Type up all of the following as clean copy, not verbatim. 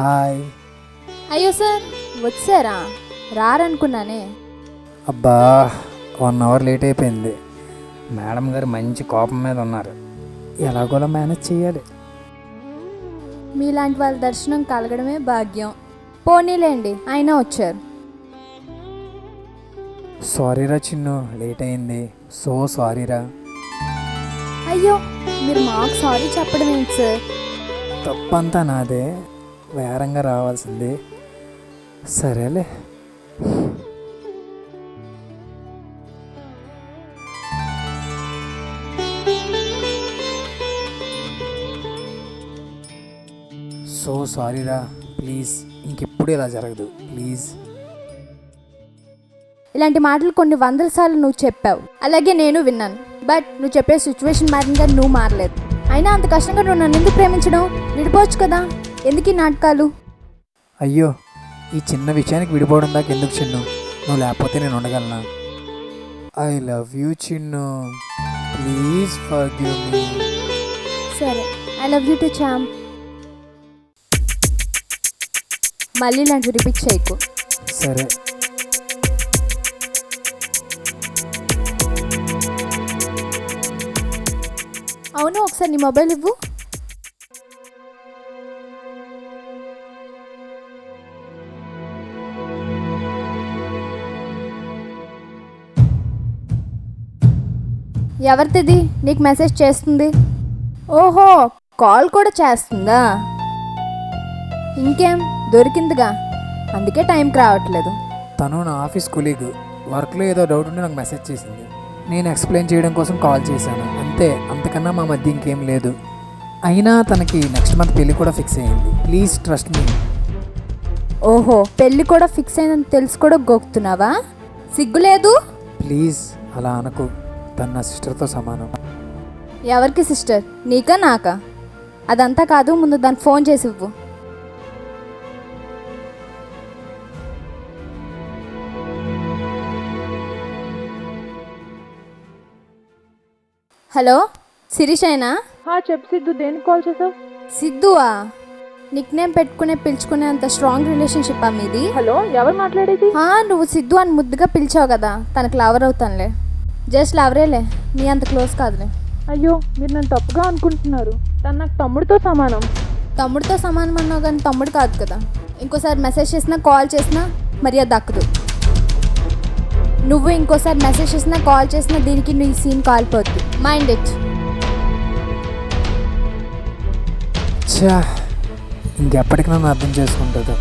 Hi. అయ్యో sir వచ్చారా? రారనుకున్నానే. అబ్బా 1 అవర్ లేట్ అయిపోయింది. మేడం గారు మంచి కోపం మీద ఉన్నారు. ఎలాగోలా మేనేజ్ చేయాలి. మీలాంటి వాళ్ళ దర్శనం కలగడమే భాగ్యం. పోనీలేండి, అయినా వచ్చారు. సారీరా చిన్ను, లేట్ అయింది. సో సారీరా. అయ్యో మీరు మాకు సారీ చెప్పడం ఏంటి సార్? తప్పంతా నాదే, వేరంగా రావాల్సింది. సరేలే. సో సారీరా, ప్లీజ్ ఇంకెప్పుడు ఇలా జరగదు ప్లీజ్. ఇలాంటి మాటలు కొన్ని 100 సార్లు నువ్వు చెప్పావు, అలాగే నేను విన్నాను. బట్ నువ్వు చెప్పే సిచ్యువేషన్ మారిందిగా నువ్వు మారలేదు. అయినా అంత కష్టంగా నువ్వు నన్ను ఎందుకు ప్రేమించడం? విడిపోవచ్చు కదా, ఎందుకు ఈ నాటకాలు? అయ్యో, ఈ చిన్న విషయానికి విడిపోవడం దాకా ఎందుకు చిన్ను? నువ్వు లేకపోతే నేను ఉండగలనా? I love you Chinnu, please forgive me. సరే, ఐ లవ్ యూ టు చామ్. మళ్ళీ ఇలాంటివి రిపీట్ చేయకు. సరే. అవును, ఒకసారి నీ మొబైల్ ఇవ్వు. ఎవరిది నీకు మెసేజ్ చేస్తుంది? ఓహో, కాల్ కూడా చేస్తుందా? ఇంకేం, దొరికిందిగా, అందుకే టైంకి రావట్లేదు. తను నా ఆఫీస్ కొలీగ్. వర్క్లో ఏదో డౌట్ ఉండి నాకు మెసేజ్ చేసింది. నేను ఎక్స్ప్లెయిన్ చేయడం కోసం కాల్ చేశాను అంతే. అంతకన్నా మా మధ్య ఇంకేం లేదు. అయినా తనకి నెక్స్ట్ మంత్ పెళ్ళి కూడా ఫిక్స్ అయ్యింది. Please trust me. ఓహో, పెళ్ళి కూడా ఫిక్స్ అయిందని తెలుసు కూడా గోకుతున్నావా? సిగ్గులేదు? ప్లీజ్ అలా అనకు. తను నా సిస్టర్తో సమానం. ఎవరికి సిస్టర్, నీకా నాకా? అదంతా కాదు, ముందు దానికి ఫోన్ చేసి ఇవ్వు. హలో, శిరీషైనా? చెప్పు సిద్ధు, దేనికి కాల్ చేసావు? సిద్ధువా? నిక్ నేమ్ పెట్టుకునే పిలుచుకునే అంత స్ట్రాంగ్ రిలేషన్షిప్ మీది? హలో, ఎవరు మాట్లాడేది? నువ్వు సిద్ధు అని ముద్దుగా పిలిచావు కదా, తనకు లవర్ అవుతానులే. జస్ట్ లవరేలే, నీ అంత క్లోజ్ కాదులే. అయ్యో, మీరు నన్ను తప్పుగా అనుకుంటున్నారు. తను నాకు తమ్ముడితో సమానం. తమ్ముడితో సమానం అన్నావు కానీ తమ్ముడు కాదు కదా. ఇంకోసారి మెసేజ్ చేసినా కాల్ చేసినా మర్యాద దక్కదు. నువ్వు ఇంకోసారి మెసేజ్ చేసినా కాల్ చేసినా దీనికి నీ సీన్ కాలిపోద్ది. Mind it. ఛా, ఇంకెప్పటికి నన్ను అర్థం చేసుకుంటుందో.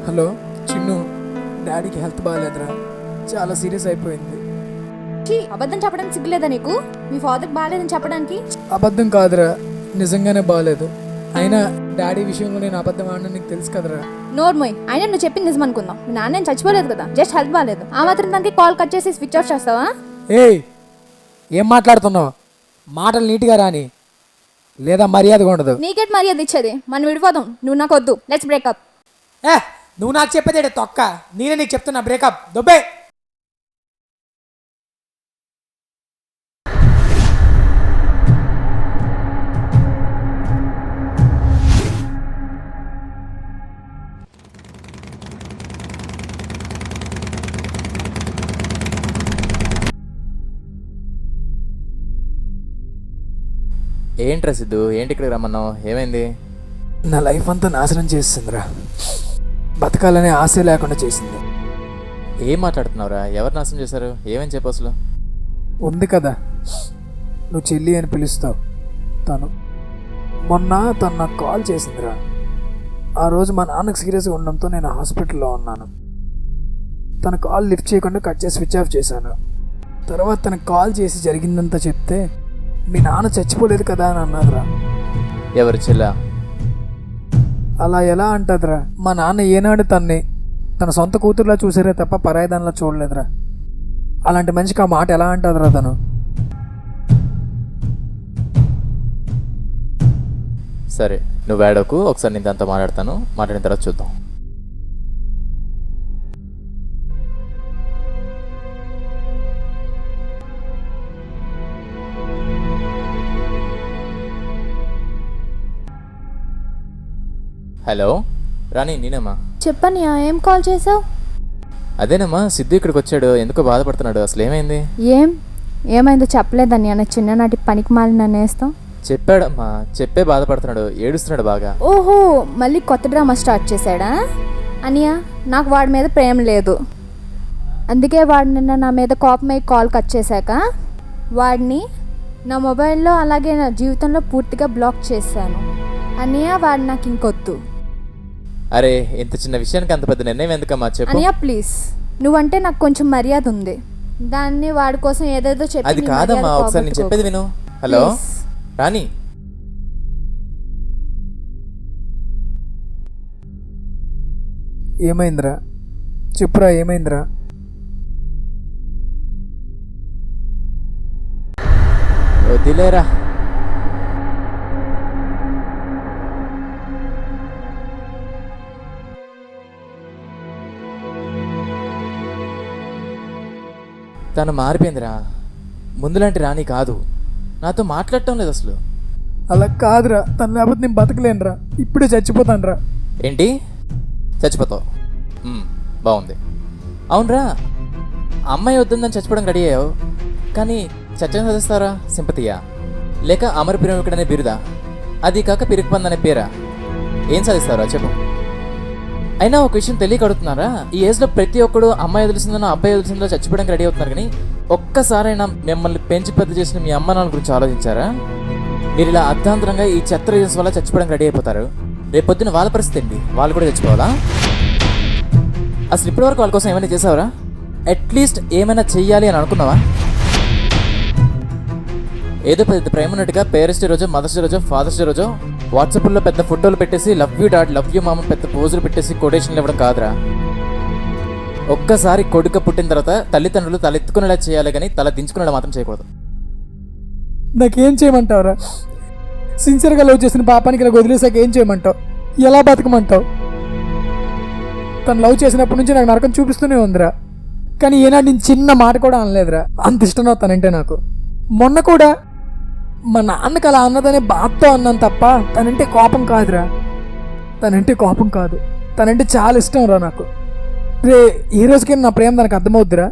హలో చిన్ను, డాడీకి హెల్త్ బాగాలేదురా, చాలా సీరియస్ అయిపోయింది. అబద్ధం చెప్పడానికి సిగ్గులేదా నీకు? మీ ఫాదర్కి బాగాలేదని చెప్పడానికి? అబద్ధం కాదురా, నిజంగానే బాగాలేదు. అయినా డాడీ విషయంలో నేను అబద్ధం ఆడినా నీకు తెలుసు కదరా. నోర్మోయ్, అయినా నువ్వు చెప్పింది నిజం అనుకుందాం. మీ నాన్న నేను చచ్చిపోలేదు కదా, జస్ట్ హెల్త్ బాగాలేదు. ఆ మాత్రం దానికి కాల్ కట్ చేసి స్విచ్ ఆఫ్ చేస్తావా? ఏయ్, ఏం మాట్లాడుతున్నావు? మాటలు నీట్గా రాని, లేదా మర్యాదగా ఉండదు. నీకేట్ మర్యాద ఇచ్చేది? మనం విడిపోదాం, నువ్వు నాకు వద్దు. Let's breakup. నువ్వు నాకు చెప్పేది తొక్క, నేనే నీకు చెప్తున్నా బ్రేకప్. దొబ్బే. ఏంట్రా సిద్ధు, ఏంటి ఇక్కడికి రమ్మన్నావు? ఏమైంది? నా లైఫ్ అంతా నాశనం చేస్తుందిరా. బతకాలనే ఆశ లేకుండా చేసింది. ఏం మాట్లాడుతున్నావురా? ఎవరు నాశనం చేశారు? ఏమని చెప్పు అసలు. ఉంది కదా, నువ్వు చెల్లి అని పిలుస్తావు. మొన్న తను నాకు కాల్ చేసిందిరా. ఆ రోజు మా నాన్నకు సీరియస్గా ఉండడంతో నేను హాస్పిటల్లో ఉన్నాను. తన కాల్ లిఫ్ట్ చేయకుండా కట్ చేసి స్విచ్ ఆఫ్ చేశాను. తర్వాత తనకు కాల్ చేసి జరిగిందంతా చెప్తే మీ నాన్న చచ్చిపోలేదు కదా అని అన్నదిరా. ఎవరు చెల్లా? అలా ఎలా అంటదిరా? మా నాన్న ఏనాడు తన సొంత కూతురులా చూసారే తప్ప పరాయిదానిలా చూడలేదురా. అలాంటి మనిషికి ఆ మాట ఎలా అంటుందిరా తను? సరే నువ్వు ఏడవకు, ఒకసారి నేను దాంతో మాట్లాడతాను, మాట్లాడిన తర్వాత చూద్దాం. హలో రాణి, నేనేమ్మా. చెప్పని ఏం కాల్ చేసావు? అదేనమ్మా, సిద్ధు ఇక్కడికి వచ్చాడు, ఎందుకో బాధపడుతున్నాడు. అసలు ఏమైంది? ఏమైందో చెప్పలేదని అన్న చిన్ననాటి పనికి మాలిన నేస్తాం. చెప్పాడమ్మా, చెప్పే బాధపడుతున్నాడు, ఏడుస్తున్నాడు బాగా. ఓహో, మళ్ళీ కొత్త డ్రామా స్టార్ట్ చేశాడా? అనియా, నాకు వాడి మీద ప్రేమ లేదు, అందుకే వాడు నిన్న నా మీద కోపమై కాల్ కట్ చేశాక వాడిని నా మొబైల్లో అలాగే నా జీవితంలో పూర్తిగా బ్లాక్ చేశాను. అనియా, వాడు నాకు ఇంకొద్దు. అరే, ఇంత చిన్న విషయానికి అంత పెద్ద నిర్ణయం ఎందుకమ్మా, చెప్పు. అనియా ప్లీజ్, నువ్వంటే నాకు కొంచెం మర్యాద ఉంది, దాన్ని వాడి కోసం ఏదేదో చెప్పి అది నీ కాదమ్మా, మర్యాద ఒకసారి నేను చెప్పేది విను. Hello Please. రాణి, ఏమైందిరా? చెప్పురా, ఏమైందిరా? వదిలేరా. తను మారిపోయిందిరా, ముందులాంటి రాణి కాదు, నాతో మాట్లాడటం లేదు అసలు. అలా కాదురా, తను లేకపోతే నేను బతకలేనురా, ఇప్పుడే చచ్చిపోతానురా. ఏంటి, చచ్చిపోతావు? బాగుంది. అవునరా, అమ్మాయి వద్దుందని చచ్చిపోవడం రెడీ అయ్యావు, కానీ చచ్చని చదిస్తారా? సింపతియా, లేక అమర పిరమికుడనే బిరుదా, అది కాక పిరికిపందనే పేరా? ఏం సాధిస్తారా చెప్పు. అయినా ఒక విషయం తెలియక అడుగుతున్నారా, ఈ ఏజ్లో ప్రతి ఒక్కడు అమ్మాయి వదిలిసిందనో అబ్బాయి వదిలిసిందో చచ్చిపోవడానికి రెడీ అవుతున్నారు, కానీ ఒక్కసారైనా మిమ్మల్ని పెంచి పెద్ద చేసిన మీ అమ్మ నాన్న గురించి ఆలోచించారా? మీరు ఇలా అర్ధాంతరంగా ఈ చెత్త రీజన్స్ వల్ల చచ్చిపోవడానికి రెడీ అయిపోతారు, రేపొద్దున వాళ్ళ పరిస్థితి ఏంటి? వాళ్ళు కూడా చచ్చిపోవాలా? అసలు ఇప్పటివరకు వాళ్ళ కోసం ఏమైనా చేసావరా? అట్లీస్ట్ ఏమైనా చెయ్యాలి అని అనుకున్నావా? ఏదో పెద్ద ప్రేమ ఉన్నట్టుగా పేరెంట్స్ డే రోజు, మదర్స్ డే రోజు, ఫాదర్స్ డే రోజు వాట్సాప్లో పెద్ద ఫోటోలు పెట్టేసి love you dad, love you మామ పెద్ద పోజులు పెట్టేసి కొటేషన్లు ఇవ్వడం కాదురా. ఒక్కసారి కొడుకు పుట్టిన తర్వాత తల్లిదండ్రులు తలెత్తుకునేలా చేయాలి, కానీ తల దించుకునేలా మాత్రం చేయకూడదు. నాకేం చేయమంటావురా? సిన్సియర్గా లవ్ చేసిన పాపానికి ఇలా వదిలేసాక ఏం చేయమంటావు? ఎలా బతకమంటావు? తను లవ్ చేసినప్పటి నుంచి నాకు నరకం చూపిస్తూనే ఉందిరా, కానీ ఏనాడు నేను చిన్న మాట కూడా అనలేదురా. అంత ఇష్టం తనంటే నాకు. మొన్న కూడా మా నాన్నకి అలా అన్నదనే బాధతో అన్నాను తప్ప తనంటే కోపం కాదురా. తనంటే కోపం కాదు, తనంటే చాలా ఇష్టం రా నాకు. రే, ఏ రోజుకైనా నా ప్రేమ తనకు అర్థమవుద్దిరా?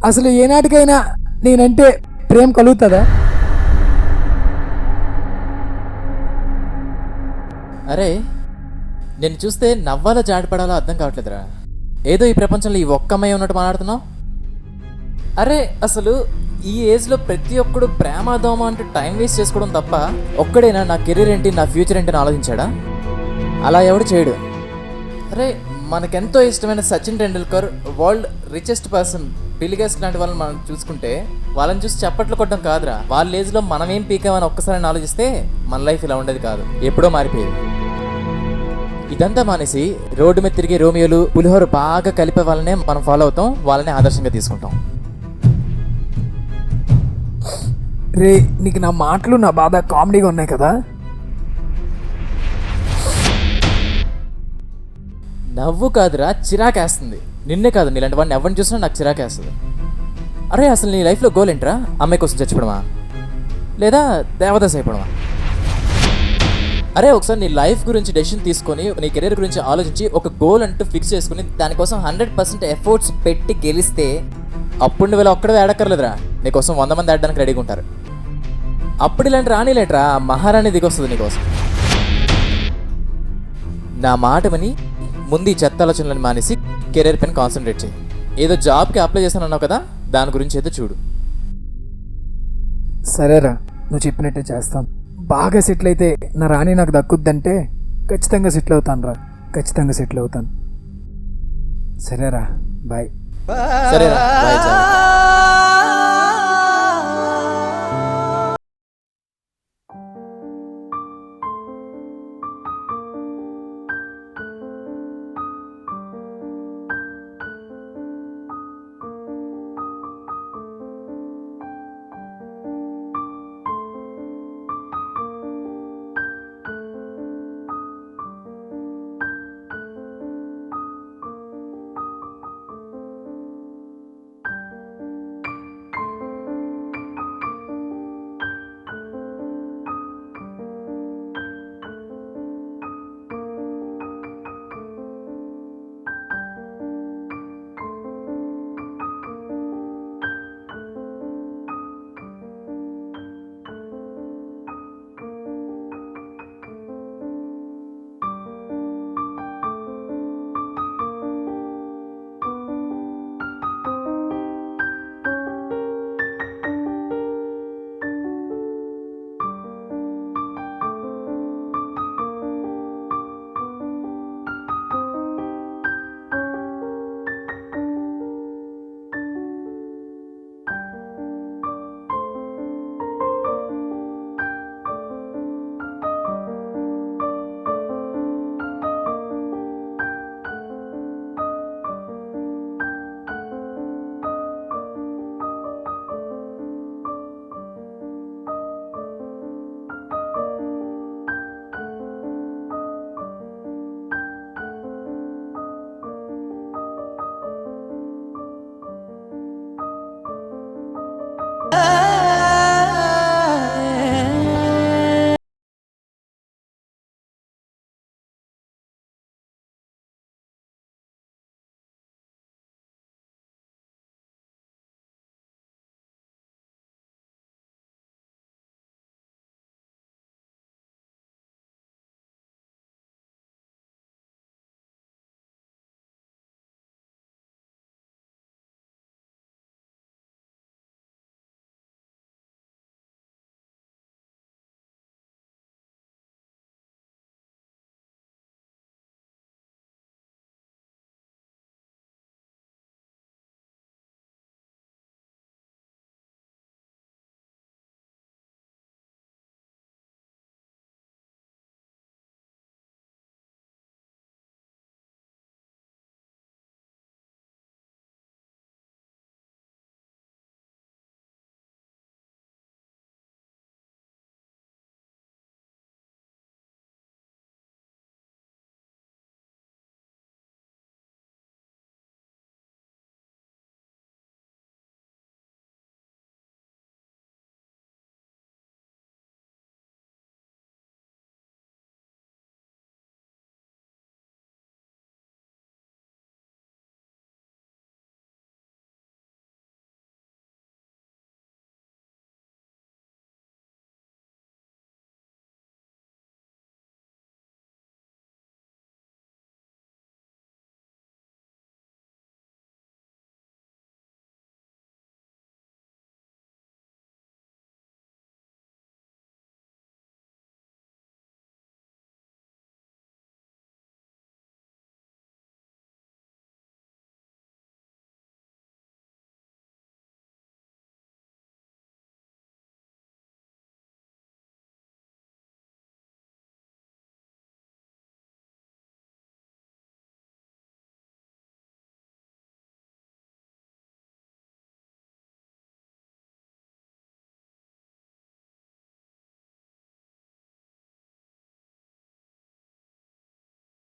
అసలు ఏనాటికైనా నేనంటే ప్రేమ కలుగుతుందా? అరే, నేను చూస్తే నవ్వాలో జాడిపడాలో అర్థం కావట్లేదురా. ఏదో ఈ ప్రపంచంలో ఈ ఒక్క అమ్మాయి ఉన్నట్టు మాట్లాడుతున్నావు. అరే, అసలు ఈ ఏజ్లో ప్రతి ఒక్కడు ప్రేమ దోమ అంటూ టైం వేస్ట్ చేసుకోవడం తప్ప ఒక్కడైనా నా కెరీర్ ఏంటి, నా ఫ్యూచర్ ఏంటి అని ఆలోచించాడా? అలా ఎవడు చేయడు. అరే, మనకెంతో ఇష్టమైన Sachin Tendulkar, world richest person bill gates లాంటి వాళ్ళని మనం చూసుకుంటే వాళ్ళని చూసి చప్పట్లు కొట్టడం కాదురా, వాళ్ళ ఏజ్లో మనం ఏం పీకామని ఒక్కసారి ఆలోచిస్తే మన లైఫ్ ఇలా ఉండేది కాదు, ఎప్పుడో మారిపోయేది. ఇదంతా మానేసి రోడ్డు మీద తిరిగే రోమియోలు, పులిహోర బాగా కలిపే వాళ్ళనే మనం ఫాలో అవుతాం, వాళ్ళనే ఆదర్శంగా తీసుకుంటాం. రే, నీకు నా మాటలు నా బాధ కామెడీగా ఉన్నాయి కదా? నవ్వు కాదురా, చిరాకేస్తుంది. నిన్నే కాదు, నీలాంటి వాడిని ఎవరిని చూసినా నాకు చిరాకేస్తుంది. అరే, అసలు నీ లైఫ్లో గోల్ ఏంట్రా? అమ్మాయి కోసం చచ్చిపోవడమా, లేదా దేవదాస్ అయిపోవడమా? అరే, ఒకసారి నీ లైఫ్ గురించి డెసిషన్ తీసుకొని నీ కెరీర్ గురించి ఆలోచించి ఒక గోల్ అంటూ ఫిక్స్ చేసుకుని దానికోసం 100% ఎఫర్ట్స్ పెట్టి గెలిస్తే అప్పుడు నువ్వు ఇలా ఒక్కడే ఆడక్కర్లేదురా, నీకోసం 100 మంది ఆడడానికి రెడీగా ఉంటారు. అప్పుడు ఇలాంటి రాణిలేట్రా, మహారాణి దిగొస్తుంది నీకోసం. నా మాట విని ముందు ఈ చెత్త ఆలోచనలను మానేసి కెరీర్ పైన కాన్సన్ట్రేట్ చేయి. ఏదో జాబ్కి అప్లై చేశానన్నావు కదా, దాని గురించి అయితే చూడు. సరేరా, నువ్వు చెప్పినట్టే చేస్తాను. బాగా సెటిల్ అయితే నా రాణి నాకు దక్కుద్దంటే ఖచ్చితంగా సెటిల్ అవుతాను రా, ఖచ్చితంగా సెటిల్ అవుతాను. సరేరా, బాయ్. సరేరా, బాయ్.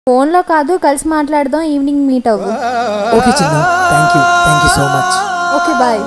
ఫోన్లో కాదు, కలిసి మాట్లాడదాం, ఈవినింగ్ మీట్ అవ్వు. Okay Chinnu, thank you so much. Okay bye.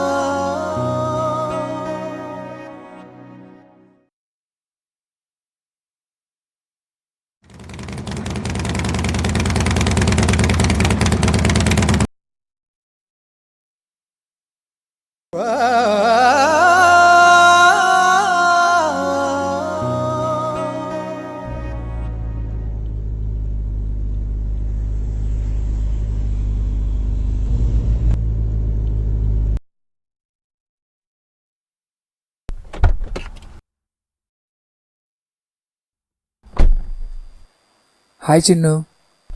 Hi Chinnu.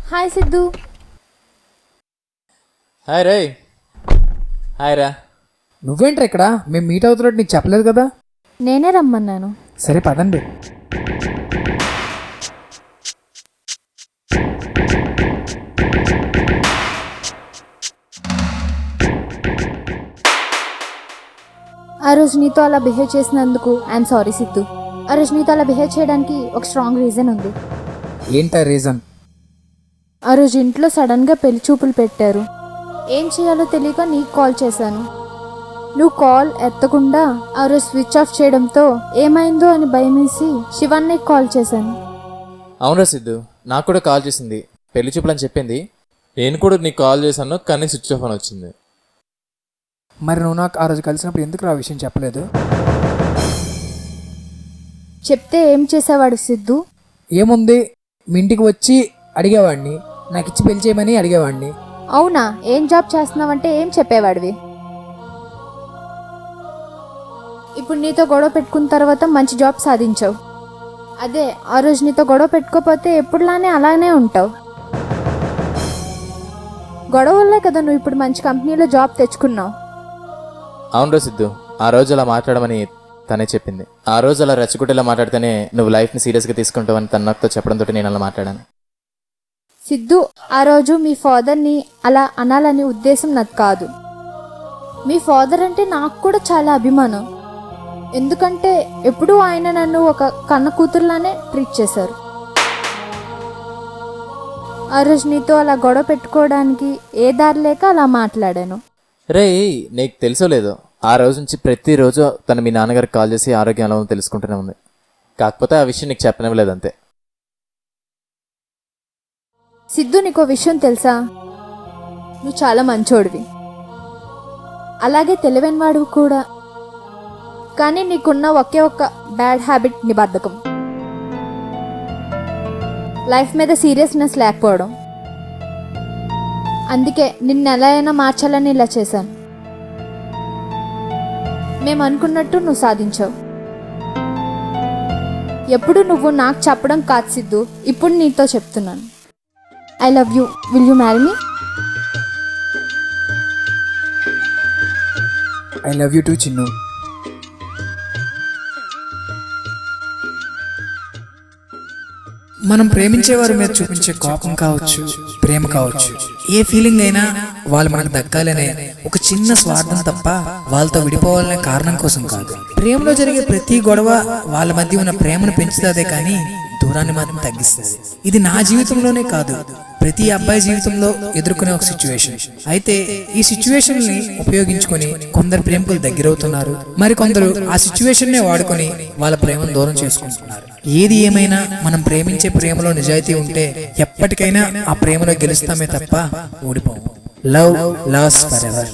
Hi Siddhu. Hi రే. హాయ్ రా. నువ్వేంట్రా ఇక్కడ? మేము మీట్ అవుతున్నట్టు నీకు చెప్పలేదు కదా. నేనే రమ్మన్నాను. సరే పదండి. ఆ రోజు నీతో అలా బిహేవ్ చేసినందుకు ఐఎమ్ సారీ సిద్ధు. ఆ రోజు నీతో అలా బిహేవ్ చేయడానికి ఒక స్ట్రాంగ్ రీజన్ ఉంది. ఏంటా రీజన్? ఆ రోజు ఇంట్లో సడన్గా పెళ్లి చూపులు పెట్టారు. ఏం చేయాలో తెలియక నీకు కాల్ చేశాను. నువ్వు కాల్ ఎత్తకుండా ఆ రోజు స్విచ్ ఆఫ్ చేయడంతో ఏమైందో అని భయమేసి శివన్నకి కాల్ చేశాను. అవునరా సిద్ధు, నాకు కూడా కాల్ చేసింది, పెళ్లి చూపులని చెప్పింది. నేను కూడా నీకు కాల్ చేశాను, కానీ స్విచ్ ఆఫ్ అని వచ్చింది. మరి నువ్వు నాకు ఆ రోజు కలిసినప్పుడు ఎందుకు ఆ విషయం చెప్పలేదు? చెప్తే ఏం చేసేవాడు సిద్ధు? ఏముంది, మీ ఇంటికి వచ్చి అడిగేవాడిని, నాకు ఇచ్చి పెళ్లి చేయమని అడిగేవాడిని. అవునా? ఏం జాబ్ చేస్తున్నావంటే ఏం చెప్పేవాడివి? ఇప్పుడు నీతో గొడవ పెట్టుకున్న తర్వాత మంచి జాబ్ సాధించావు. అదే ఆ రోజు నీతో గొడవ పెట్టుకోకపోతే ఎప్పుడులానే అలానే ఉంటావు. గొడవ వల్లే కదా నువ్వు ఇప్పుడు మంచి కంపెనీలో జాబ్ తెచ్చుకున్నావు. అవునరా సిద్ధు, ఆ రోజు అలా మాట్లాడమని తనే చెప్పింది. ఆ రోజు అలా రెచ్చగొట్టేలా మాట్లాడితేనే నువ్వు లైఫ్ని సీరియస్గా తీసుకుంటావని తన నాతో చెప్పడంతో నేను అలా మాట్లాడాను. సిద్ధు, ఆ రోజు మీ ఫాదర్ని అలా అనాలనే ఉద్దేశం నాకు కాదు. మీ ఫాదర్ అంటే నాకు కూడా చాలా అభిమానం. ఎందుకంటే ఎప్పుడూ ఆయన నన్ను ఒక కన్న కూతురులానే ట్రీట్ చేశారు. ఆ రోజు నీతో అలా గొడవ పెట్టుకోవడానికి ఏ దారి లేక అలా మాట్లాడాను. రే, నీకు తెలుసో లేదో, ఆ రోజు నుంచి ప్రతిరోజు తను మీ నాన్నగారికి కాల్ చేసి ఆరోగ్యం ఎలా ఉందో తెలుసుకుంటూనే ఉంది. కాకపోతే ఆ విషయం నీకు చెప్పనివ్వలేదు అంతే. సిద్ధు, నీకో విషయం తెలుసా? నువ్వు చాలా మంచోడివి, అలాగే తెలివైనవాడు కూడా. కానీ నీకున్న ఒకే ఒక్క బ్యాడ్ హ్యాబిట్ నిబద్ధకం. లైఫ్ మీద సీరియస్నెస్ లేకపోవడం. అందుకే నిన్ను ఎలా అయినా మార్చాలని ఇలా చేశాను. మేము అనుకున్నట్టు నువ్వు సాధించావు. ఎప్పుడు నువ్వు నాకు చెప్పడం కాదు సిద్ధు, ఇప్పుడు నీతో చెప్తున్నాను. I love you. Will you marry me? I love you two Chinnu. మనం ప్రేమించే వారి మీద చూపించే కోపం కావచ్చు, ప్రేమ కావచ్చు, ఏ ఫీలింగ్ అయినా వాళ్ళు మనకు దక్కాలనే ఒక చిన్న స్వార్థం తప్ప వాళ్ళతో విడిపోవాలనే కారణం కోసం కాదు. ప్రేమలో జరిగే ప్రతి గొడవ వాళ్ళ మధ్య ఉన్న ప్రేమను పెంచుతుందే కానీ దూరాన్ని మాత్రం తగ్గిస్తుంది. ఇది నా జీవితంలోనే కాదు, ప్రతి అబ్బాయి జీవితంలో ఎదుర్కొనే ఒక సిచ్యువేషన్. అయితే ఈ సిచ్యువేషన్ ని ఉపయోగించుకొని కొందరు ప్రేమికులు దగ్గరవుతున్నారు, మరి కొందరు ఆ సిచ్యువేషన్ నే వాడుకొని వాళ్ళ ప్రేమను దూరం చేసుకుంటున్నారు. ఏది ఏమైనా మనం ప్రేమించే ప్రేమలో నిజాయితీ ఉంటే ఎప్పటికైనా ఆ ప్రేమలో గెలుస్తామే తప్ప ఓడిపోము. Love last for ever.